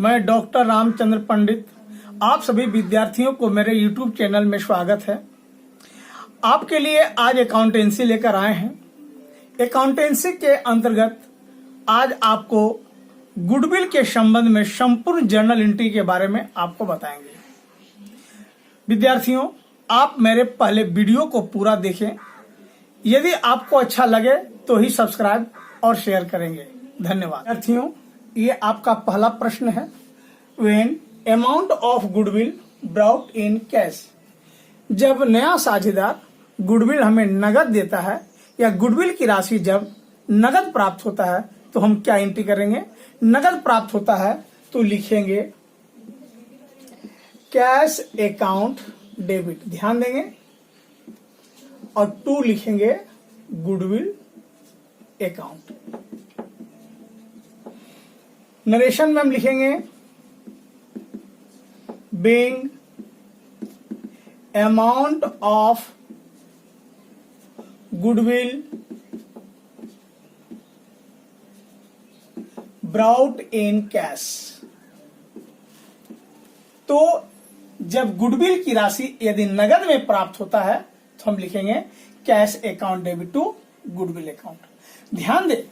मैं डॉक्टर रामचंद्र पंडित, आप सभी विद्यार्थियों को मेरे YouTube चैनल में स्वागत है। आपके लिए आज अकाउंटेंसी लेकर आए हैं। अकाउंटेंसी के अंतर्गत आज आपको गुडविल के संबंध में संपूर्ण जर्नल एंट्री के बारे में आपको बताएंगे। विद्यार्थियों, आप मेरे पहले वीडियो को पूरा देखें। यदि आपको अच्छा लगे तो ही सब्सक्राइब और शेयर करेंगे। धन्यवाद। विद्यार्थियों, ये आपका पहला प्रश्न है। When amount of goodwill brought in cash, जब नया साझेदार गुडविल हमें नगद देता है या गुडविल की राशि जब नगद प्राप्त होता है तो हम क्या एंट्री करेंगे? नगद प्राप्त होता है तो लिखेंगे कैश अकाउंट डेबिट, ध्यान देंगे, और टू लिखेंगे गुडविल अकाउंट। नरेशन में हम लिखेंगे being amount of goodwill brought in cash. तो जब गुडविल की राशि यदि नगद में प्राप्त होता है तो हम लिखेंगे cash account debit to goodwill account. ध्यान दें,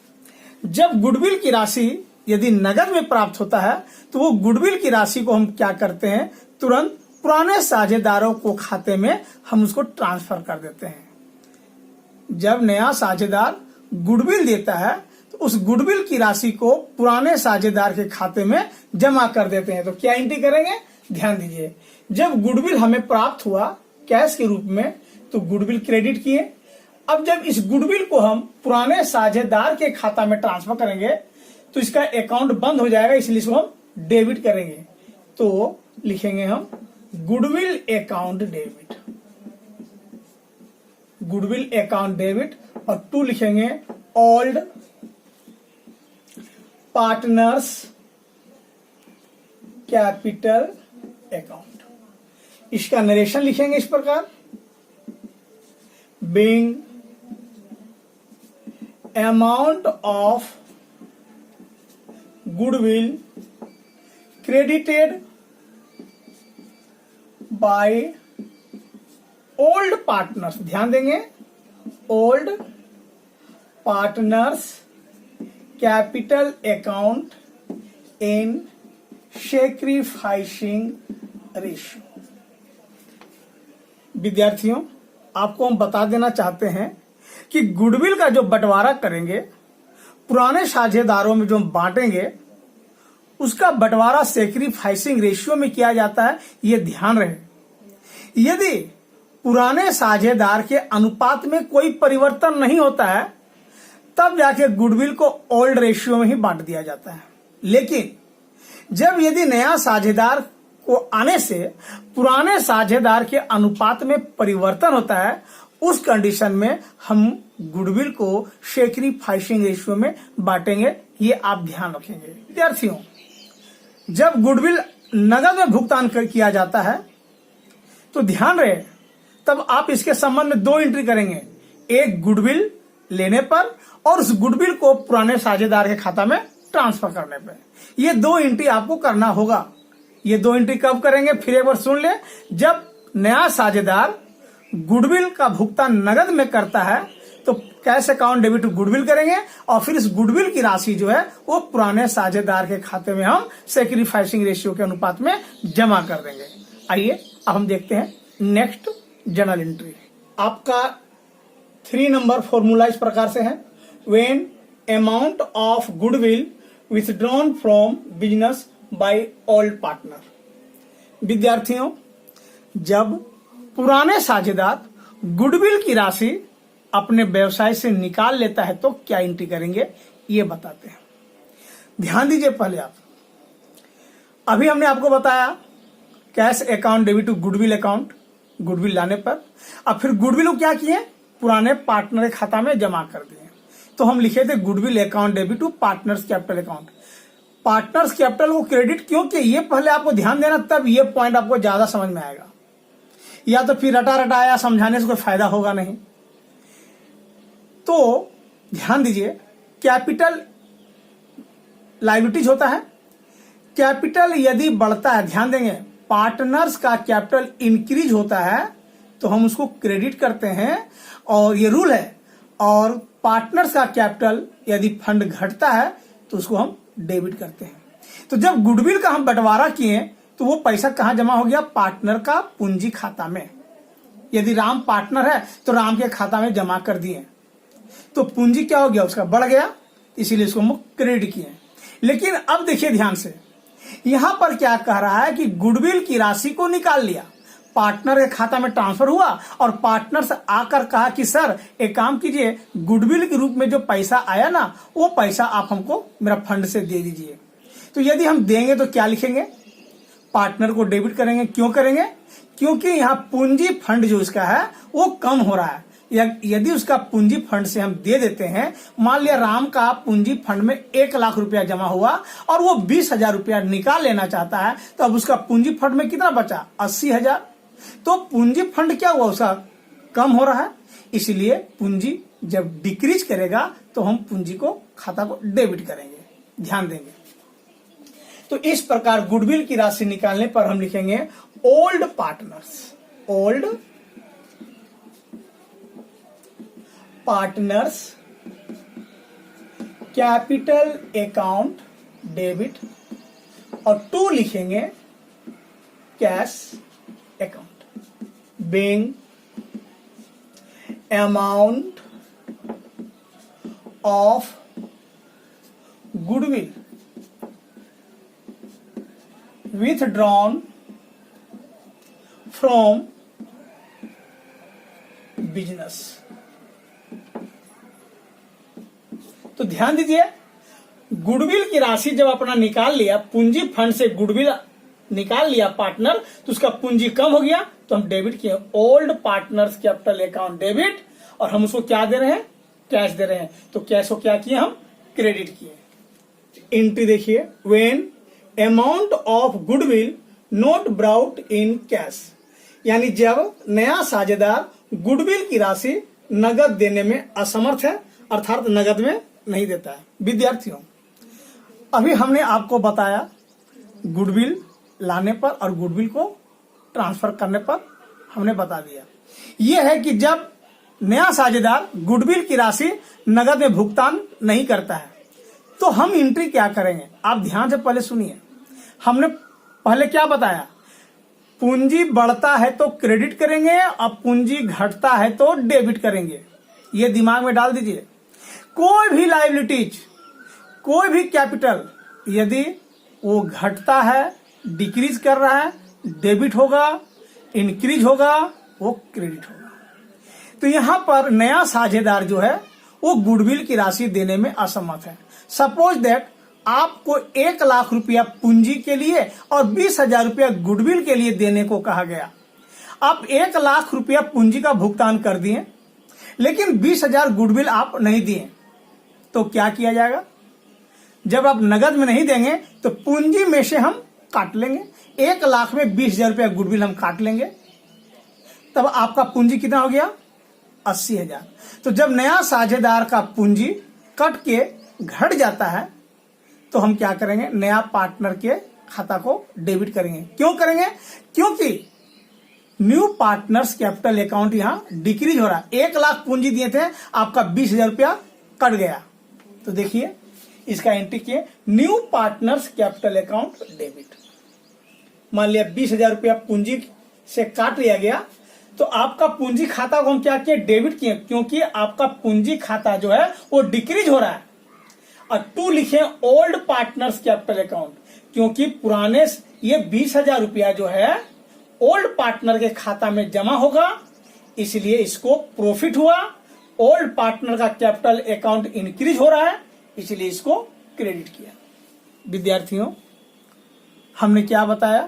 जब गुडविल की राशि यदि नगद में प्राप्त होता है तो वो गुडविल की राशि को हम क्या करते हैं, तुरंत पुराने साझेदारों को खाते में हम उसको ट्रांसफर कर देते हैं। जब नया साझेदार गुडविल देता है तो उस गुडविल की राशि को पुराने साझेदार के खाते में जमा कर देते हैं। तो क्या एंट्री करेंगे? ध्यान दीजिए, जब गुडविल हमें प्राप्त हुआ कैश के रूप में तो गुडविल क्रेडिट किए। अब जब इस गुडविल को हम पुराने साझेदार के खाता में ट्रांसफर करेंगे तो इसका अकाउंट बंद हो जाएगा, इसलिए इसको हम डेबिट करेंगे। तो लिखेंगे हम goodwill account debit, goodwill account debit, और टू लिखेंगे ओल्ड पार्टनर्स कैपिटल अकाउंट। इसका नरेशन लिखेंगे इस प्रकार, being amount of goodwill credited by old partners, ध्यान देंगे, old partners capital account in sacrificing ratio। विद्यार्थियों, आपको हम बता देना चाहते हैं कि गुडविल का जो बंटवारा करेंगे, पुराने साझेदारों में जो हम बांटेंगे, उसका बंटवारा सैक्रिफाइसिंग रेशियो में किया जाता है। ये ध्यान रहे, यदि पुराने साझेदार के अनुपात में कोई परिवर्तन नहीं होता है तब जाके गुडविल को ओल्ड रेशियो में ही बांट दिया जाता है। लेकिन जब यदि नया साझेदार को आने से पुराने साझेदार के अनुपात में परिवर्तन होता है, उस कंडीशन में हम गुडविल को सैक्रिफाइसिंग रेशियो में बांटेंगे। ये आप ध्यान रखेंगे। विद्यार्थियों, जब गुडविल नगद में भुगतान किया जाता है तो ध्यान रहे, तब आप इसके संबंध में दो एंट्री करेंगे, एक गुडविल लेने पर और उस गुडविल को पुराने साझेदार के खाता में ट्रांसफर करने पर। ये दो एंट्री आपको करना होगा। ये दो एंट्री कब करेंगे? फिर एक बार सुन ले, जब नया साझेदार गुडविल का भुगतान नगद में करता है तो cash account debit to goodwill करेंगे और फिर इस गुडविल की राशि जो है वो पुराने साझेदार के खाते में हम सैक्रिफाइसिंग रेशियो के अनुपात में जमा कर देंगे। आइए अब हम देखते हैं नेक्स्ट जर्नल एंट्री। आपका 3 नंबर फॉर्मूला इस प्रकार से है, when amount of goodwill withdrawn from business by old partner. विद्यार्थियों, जब पुराने साझेदार गुडविल की राशि अपने व्यवसाय से निकाल लेता है तो क्या एंट्री करेंगे, ये बताते हैं। ध्यान दीजिए, पहले आप, अभी हमने आपको बताया cash account debit to goodwill account, goodwill लाने पर। अब फिर गुडविल को क्या किए, पुराने पार्टनर के खाता में जमा कर दिए। तो हम लिखे थे goodwill account debit to partners capital account. Partners capital को क्रेडिट क्यों किया, ये पहले आपको ध्यान देना, तब ये पॉइंट आपको ज्यादा समझ में आएगा। या तो फिर रटा रटाया समझाने से कोई फायदा होगा नहीं। तो ध्यान दीजिए, कैपिटल लायबिलिटीज होता है, कैपिटल यदि बढ़ता है, ध्यान देंगे, पार्टनर्स का कैपिटल इंक्रीज होता है तो हम उसको क्रेडिट करते हैं और ये रूल है। और पार्टनर्स का कैपिटल यदि फंड घटता है तो उसको हम डेबिट करते हैं। तो जब गुडविल का हम बंटवारा किए तो वो पैसा कहां जमा हो गया? पार्टनर का पूंजी खाता में। यदि राम पार्टनर है तो राम के खाता में जमा कर दिए, तो पूंजी क्या हो गया? उसका बढ़ गया, इसीलिए इसको हम क्रेडिट किए। लेकिन अब देखिए ध्यान से, यहां पर क्या कह रहा है कि गुडविल की राशि को निकाल लिया, पार्टनर के खाता में ट्रांसफर हुआ और पार्टनर से आकर कहा कि सर एक काम कीजिए, गुडविल के रूप में जो पैसा आया ना, वो पैसा आप हमको मेरा फंड से दे दीजिए। तो यदि हम देंगे तो क्या लिखेंगे? पार्टनर को डेबिट करेंगे। क्यों करेंगे? क्योंकि यहाँ पूंजी फंड जो इसका है वो कम हो रहा है। यदि उसका पूंजी फंड से हम दे देते हैं, मान लिया राम का पूंजी फंड में 1 लाख रुपया जमा हुआ और वो 20,000 रुपया निकाल लेना चाहता है, तो अब उसका पूंजी फंड में कितना बचा? 80,000। तो पूंजी फंड क्या हुआ? उसका कम हो रहा है, इसलिए पूंजी जब डिक्रीज करेगा तो हम पूंजी को, खाता को डेबिट करेंगे। ध्यान देंगे। तो इस प्रकार गुडविल की राशि निकालने पर हम लिखेंगे old partners, old partners capital account debit, और 2 लिखेंगे cash account, being amount of goodwill withdrawn from business। तो ध्यान दीजिए, गुडविल की राशि जब अपना निकाल लिया, पूंजी फंड से गुडविल निकाल लिया पार्टनर, तो उसका पूंजी कम हो गया, तो हम डेबिट किए, old partners capital account debit, और हम उसको क्या दे रहे हैं? कैश दे रहे हैं। तो कैश को क्या किए? हम क्रेडिट किए। एंट्री देखिए, when amount of goodwill not brought in cash, यानी जब नया साझेदार गुडविल की राशि नगद देने में असमर्थ है, अर्थात नगद में नहीं देता है। विद्यार्थियों, अभी हमने आपको बताया गुडविल लाने पर और गुडविल को ट्रांसफर करने पर हमने बता दिया। यह है कि जब नया साझेदार गुडविल की राशि नगद में भुगतान नहीं करता है तो हम एंट्री क्या करेंगे? आप ध्यान से पहले सुनिए। हमने पहले क्या बताया? पूंजी बढ़ता है तो क्रेडिट करेंगे और पूंजी घटता है तो डेबिट करेंगे। ये दिमाग में डाल दीजिए। कोई भी लायबिलिटीज, कोई भी कैपिटल यदि वो घटता है, डिक्रीज कर रहा है, डेबिट होगा, इंक्रीज होगा, वो क्रेडिट होगा। तो यहां पर नया साझेदार जो है वो गुडविल की राशि देने में असमर्थ है। सपोज दैट आपको 1 लाख रुपया पूंजी के लिए और 20,000 रुपया गुडविल के लिए देने को कहा गया। आप 1 लाख रुपया पूंजी का भुगतान कर दिए, लेकिन 20,000 गुडविल आप नहीं दिए, तो क्या किया जाएगा? जब आप नगद में नहीं देंगे तो पूंजी में से हम काट लेंगे। 1 लाख में 20,000 रुपया गुडविल हम काट लेंगे, तब आपका पूंजी कितना हो गया? 80,000। तो जब नया साझेदार का पूंजी कट के घट जाता है तो हम क्या करेंगे? नया पार्टनर के खाता को डेबिट करेंगे। क्यों करेंगे? क्योंकि न्यू पार्टनर्स कैपिटल अकाउंट यहां डिक्रीज हो रहा है। 1 लाख पूंजी दिए थे, आपका 20,000 रुपया कट गया। तो देखिए इसका एंट्री किए, new partners capital account debit. मान लिया 20,000 रुपया पूंजी से काट लिया गया, तो आपका पूंजी खाता को हम क्या किए? डेबिट किए, क्योंकि आपका पूंजी खाता जो है वो डिक्रीज हो रहा है। और 2 लिखे ओल्ड पार्टनर्स कैपिटल अकाउंट, क्योंकि पुराने ये 20,000 रुपया जो है ओल्ड पार्टनर के खाता में जमा होगा, इसलिए इसको प्रॉफिट हुआ। ओल्ड पार्टनर का कैपिटल अकाउंट इंक्रीज हो रहा है, इसलिए इसको क्रेडिट किया। विद्यार्थियों, हमने क्या बताया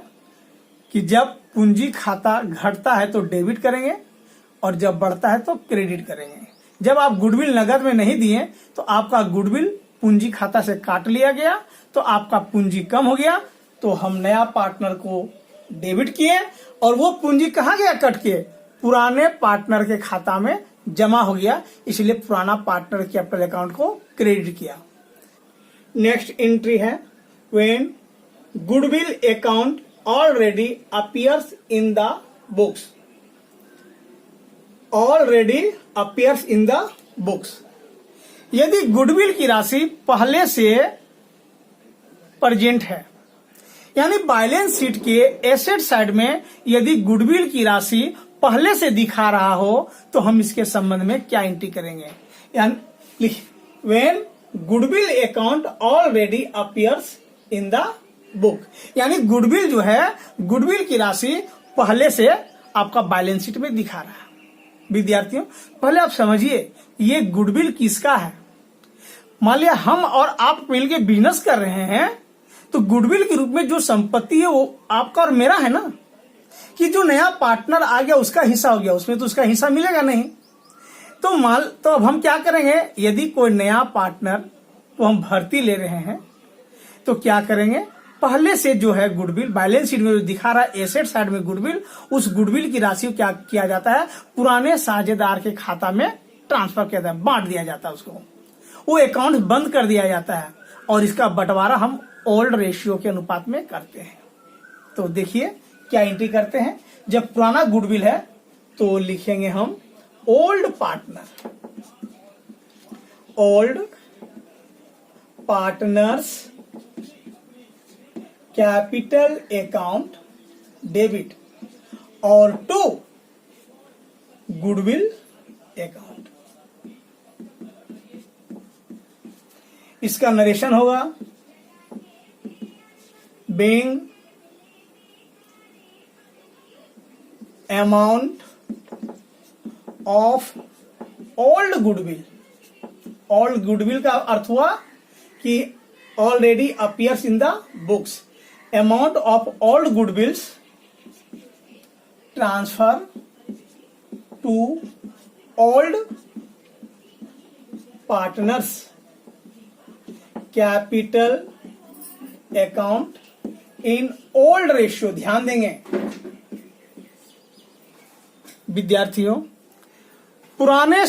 कि जब पूंजी खाता घटता है तो डेबिट करेंगे और जब बढ़ता है तो क्रेडिट करेंगे। जब आप गुडविल नगद में नहीं दिए तो आपका गुडविल पूंजी खाता से काट लिया गया, तो आपका पूंजी कम हो गया, तो हम नया पार्टनर को डेबिट किए और वो पूंजी कहाँ गया? कट के पुराने पार्टनर के खाता में जमा हो गया, इसलिए पुराना पार्टनर कैपिटल अकाउंट को क्रेडिट किया। नेक्स्ट एंट्री है when goodwill account already appears in the books, already appears in the books. यदि गुडविल की राशि पहले से प्रेजेंट है, यानी बैलेंस शीट के एसेट साइड में यदि गुडविल की राशि पहले से दिखा रहा हो तो हम इसके संबंध में क्या एंट्री करेंगे, यानी when goodwill account already appears in the book, यानी गुडविल जो है, गुडविल की राशि पहले से आपका बैलेंस शीट में दिखा रहा है। विद्यार्थियों, पहले आप समझिए ये गुडविल किसका है। मान लिया हम और आप मिलके बिजनेस कर रहे हैं तो गुडविल के रूप में जो संपत्ति है वो आपका और मेरा है ना, कि जो नया पार्टनर आ गया उसका हिस्सा हो गया, उसमें तो उसका हिस्सा मिलेगा नहीं। तो अब हम क्या करेंगे, यदि कोई नया पार्टनर को हम भर्ती ले रहे हैं तो क्या करेंगे, पहले से जो है गुडविल बैलेंस शीट में जो दिखा रहा है एसेट साइड में गुडविल, उस गुडविल की राशि को क्या किया जाता है, पुराने साझेदार के खाता में ट्रांसफर किया जाता है, बांट दिया जाता है उसको, वो अकाउंट बंद कर दिया जाता है और इसका बंटवारा हम ओल्ड रेशियो के अनुपात में करते हैं। तो देखिए क्या एंट्री करते हैं, जब पुराना गुडविल है तो लिखेंगे हम old partner, old partners capital account debit और टू गुडविल अकाउंट। इसका नरेशन होगा, being amount of old goodwill, old goodwill का अर्थ हुआ कि already appears in the books, amount of old goodwills transfer to old partners capital account in old ratio. ध्यान देंगे विद्यार्थियों, पुराने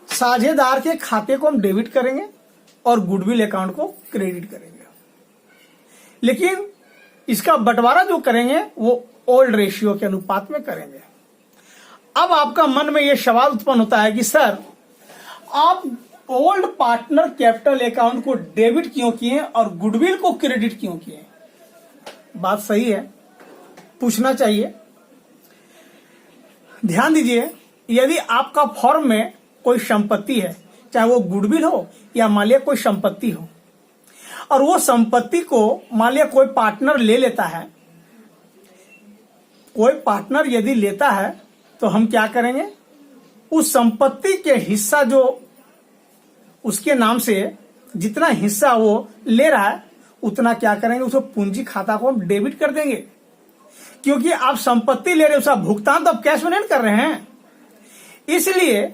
साझेदार के खाते को हम डेबिट करेंगे और गुडविल अकाउंट को क्रेडिट करेंगे, लेकिन इसका बंटवारा जो करेंगे वो ओल्ड रेशियो के अनुपात में करेंगे। अब आपका मन में यह सवाल उत्पन्न होता है कि सर आप ओल्ड पार्टनर कैपिटल अकाउंट को डेबिट क्यों किए और गुडविल को क्रेडिट क्यों किए। बात सही है, पूछना चाहिए। ध्यान दीजिए, यदि आपका फॉर्म में कोई संपत्ति है, चाहे वो गुडविल हो या मान लिया कोई संपत्ति हो, और वो संपत्ति को मान लिया कोई पार्टनर ले लेता है, कोई पार्टनर यदि लेता है तो हम क्या करेंगे, उस संपत्ति के हिस्सा जो उसके नाम से जितना हिस्सा वो ले रहा है उतना क्या करेंगे, उसको पूंजी खाता को हम डेबिट कर देंगे, क्योंकि आप संपत्ति ले रहे हो, उसका भुगतान तो आप कैश में नहीं कर रहे हैं। इसलिए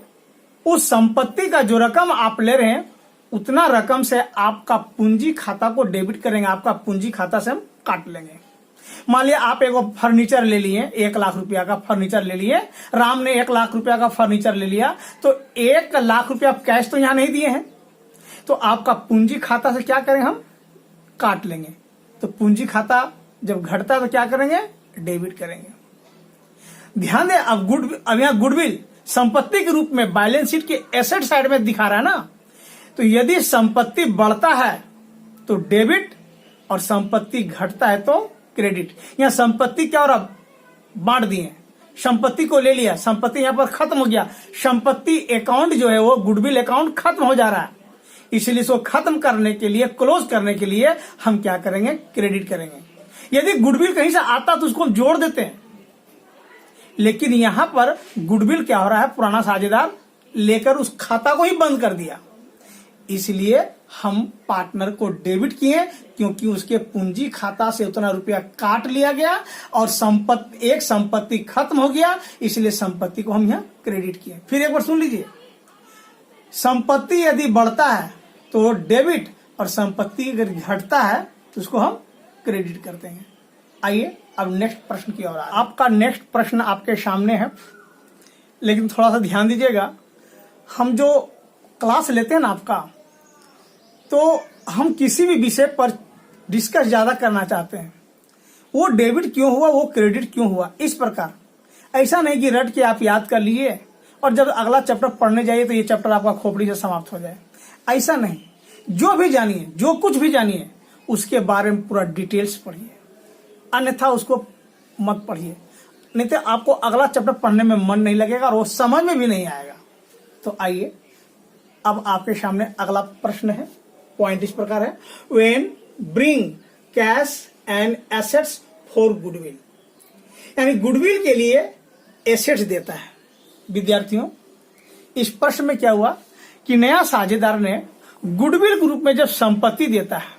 उस संपत्ति का जो रकम आप ले रहे हैं उतना रकम से आपका पूंजी खाता को डेबिट करेंगे, आपका पूंजी खाता से हम काट लेंगे। मान लिया आप एक फर्नीचर ले लिए, 1 लाख रुपया का फर्नीचर ले लिए, राम ने 1 लाख रुपया का फर्नीचर ले लिया, तो 1 लाख रुपया कैश तो यहां नहीं दिए हैं, तो आपका पूंजी खाता से क्या करेंगे, हम काट लेंगे। तो पूंजी खाता जब घटता है तो क्या करेंगे, डेबिट करेंगे। ध्यान दें, अब यहां गुडविल संपत्ति के रूप में बैलेंस शीट के एसेट साइड में दिखा रहा है ना, तो यदि संपत्ति बढ़ता है तो डेबिट और संपत्ति घटता है तो क्रेडिट। यहां संपत्ति क्या, और अब बांट दिए, संपत्ति को ले लिया, संपत्ति यहां पर खत्म हो गया, संपत्ति अकाउंट जो है वो गुडविल अकाउंट खत्म हो जा रहा है, इसलिए इसको खत्म करने के लिए, क्लोज करने के लिए हम क्या करेंगे, क्रेडिट करेंगे। यदि गुडविल कहीं से आता तो उसको हम जोड़ देते हैं, लेकिन यहां पर गुडविल क्या हो रहा है, पुराना साझेदार लेकर उस खाता को ही बंद कर दिया, इसलिए हम पार्टनर को डेबिट किए, क्योंकि उसके पूंजी खाता से उतना रुपया काट लिया गया और एक संपत्ति खत्म हो गया, इसलिए संपत्ति को हम यहां क्रेडिट किए। फिर एक बार सुन लीजिए, संपत्ति यदि बढ़ता है तो डेबिट और संपत्ति अगर घटता है तो उसको हम क्रेडिट करते हैं। आइए अब नेक्स्ट प्रश्न की ओर। आपका नेक्स्ट प्रश्न आपके सामने है, लेकिन थोड़ा सा ध्यान दीजिएगा, हम जो क्लास लेते हैं ना आपका, तो हम किसी भी विषय पर डिस्कस ज्यादा करना चाहते हैं, वो डेबिट क्यों हुआ, वो क्रेडिट क्यों हुआ, इस प्रकार। ऐसा नहीं कि रट के आप याद कर लिए और जब अगला चैप्टर पढ़ने जाइए तो ये चैप्टर आपका खोपड़ी से समाप्त हो जाए। ऐसा नहीं, जो भी जानिए, जो कुछ भी जानिए, उसके बारे में पूरा डिटेल्स पढ़िए, अन्यथा उसको मत पढ़िए, नहीं तो आपको अगला चैप्टर पढ़ने में मन नहीं लगेगा और वो समझ में भी नहीं आएगा। तो आइए, अब आपके सामने अगला प्रश्न है। पॉइंट इस प्रकार है, when bring cash and assets for goodwill, यानी गुडविल के लिए एसेट्स देता है। विद्यार्थियों, इस प्रश्न में क्या हुआ कि नया साझेदार ने गुडविल के रूप में जब संपत्ति देता है,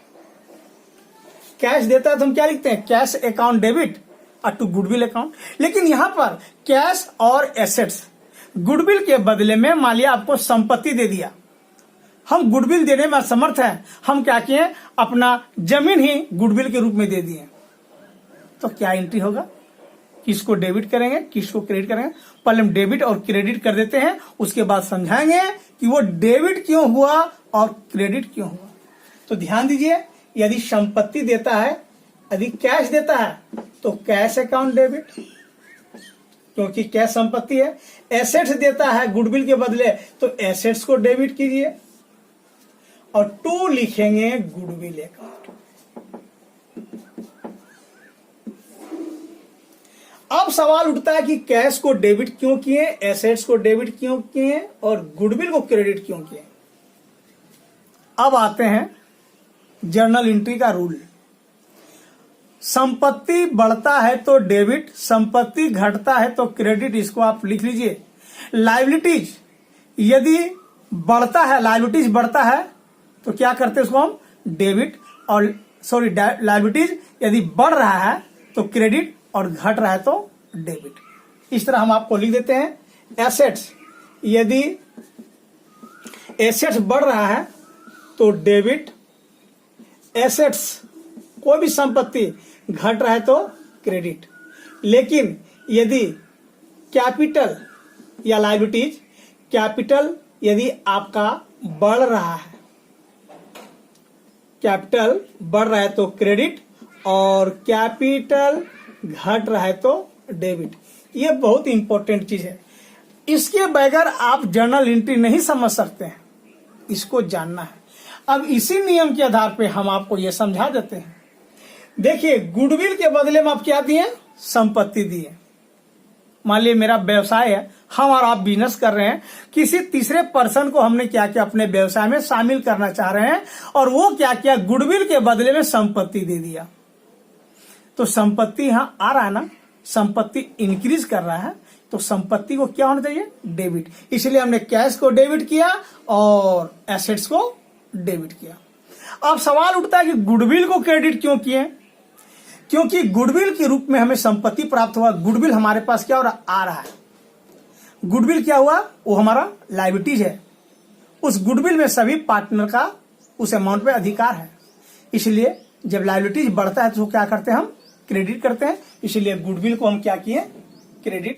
कैश देता है तो हम क्या लिखते हैं, कैश अकाउंट डेबिट और टू गुडविल अकाउंट। लेकिन यहां पर कैश और एसेट्स, गुडविल के बदले में मान लिया आपको संपत्ति दे दिया, हम गुडविल देने में असमर्थ हैं, हम क्या किए, अपना जमीन ही गुडविल के रूप में दे दिए, तो क्या एंट्री होगा, किसको डेबिट करेंगे, किसको क्रेडिट करेंगे। पहले हम डेबिट और क्रेडिट कर देते हैं, उसके बाद समझाएंगे कि वो डेबिट क्यों हुआ और क्रेडिट क्यों हुआ। तो ध्यान दीजिए, यदि संपत्ति देता है, यदि कैश देता है तो कैश अकाउंट डेबिट, क्योंकि कैश संपत्ति है। एसेट्स देता है गुडविल के बदले तो एसेट्स को डेबिट कीजिए और टू लिखेंगे गुडविल अकाउंट। अब सवाल उठता है कि कैश को डेबिट क्यों किए, एसेट्स को डेबिट क्यों किए और गुडविल को क्रेडिट क्यों किए। अब आते हैं जर्नल एंट्री का रूल। संपत्ति बढ़ता है तो डेबिट, संपत्ति घटता है तो क्रेडिट, इसको आप लिख लीजिए। लायबिलिटीज यदि बढ़ता है, लायबिलिटीज बढ़ता है तो क्या करते हैं, उसको हम डेबिट और सॉरी लायबिलिटीज यदि बढ़ रहा है तो क्रेडिट और घट रहा है तो डेबिट। इस तरह हम आपको लिख देते हैं। एसेट्स, यदि एसेट्स बढ़ रहा है तो डेबिट, एसेट्स कोई भी संपत्ति घट रहा है तो क्रेडिट। लेकिन यदि कैपिटल या लायबिलिटीज, कैपिटल यदि आपका बढ़ रहा है, कैपिटल बढ़ रहा है तो क्रेडिट और कैपिटल घट रहा है तो डेबिट। ये बहुत इंपॉर्टेंट चीज है, इसके बगैर आप जर्नल एंट्री नहीं समझ सकते हैं, इसको जानना है। अब इसी नियम के आधार पे हम आपको ये समझा देते हैं। देखिए, गुडविल के बदले में आप क्या दिए, संपत्ति दिए। मान लीजिए मेरा व्यवसाय है, हम और आप बिजनेस कर रहे हैं, किसी तीसरे पर्सन को हमने क्या किया, अपने व्यवसाय में शामिल करना चाह रहे हैं और वो क्या किया, गुडविल के बदले में संपत्ति दे दिया। तो संपत्ति यहां आ रहा है ना, संपत्ति इंक्रीज कर रहा है, तो संपत्ति को क्या होना चाहिए, डेबिट। इसलिए हमने कैश को डेबिट किया और एसेट्स को डेबिट किया। अब सवाल उठता है कि गुडविल को क्रेडिट क्यों किए, क्योंकि गुडविल के रूप में हमें संपत्ति प्राप्त हुआ। गुडविल हमारे पास क्या हो रहा, आ रहा है। गुडविल क्या हुआ, वो हमारा लायबिलिटीज है। उस गुडविल में सभी पार्टनर का उस अमाउंट पे अधिकार है। इसलिए जब लायबिलिटीज बढ़ता है तो क्या करते हैं, हम क्रेडिट करते हैं। इसलिए गुडविल को हम क्या किए, क्रेडिट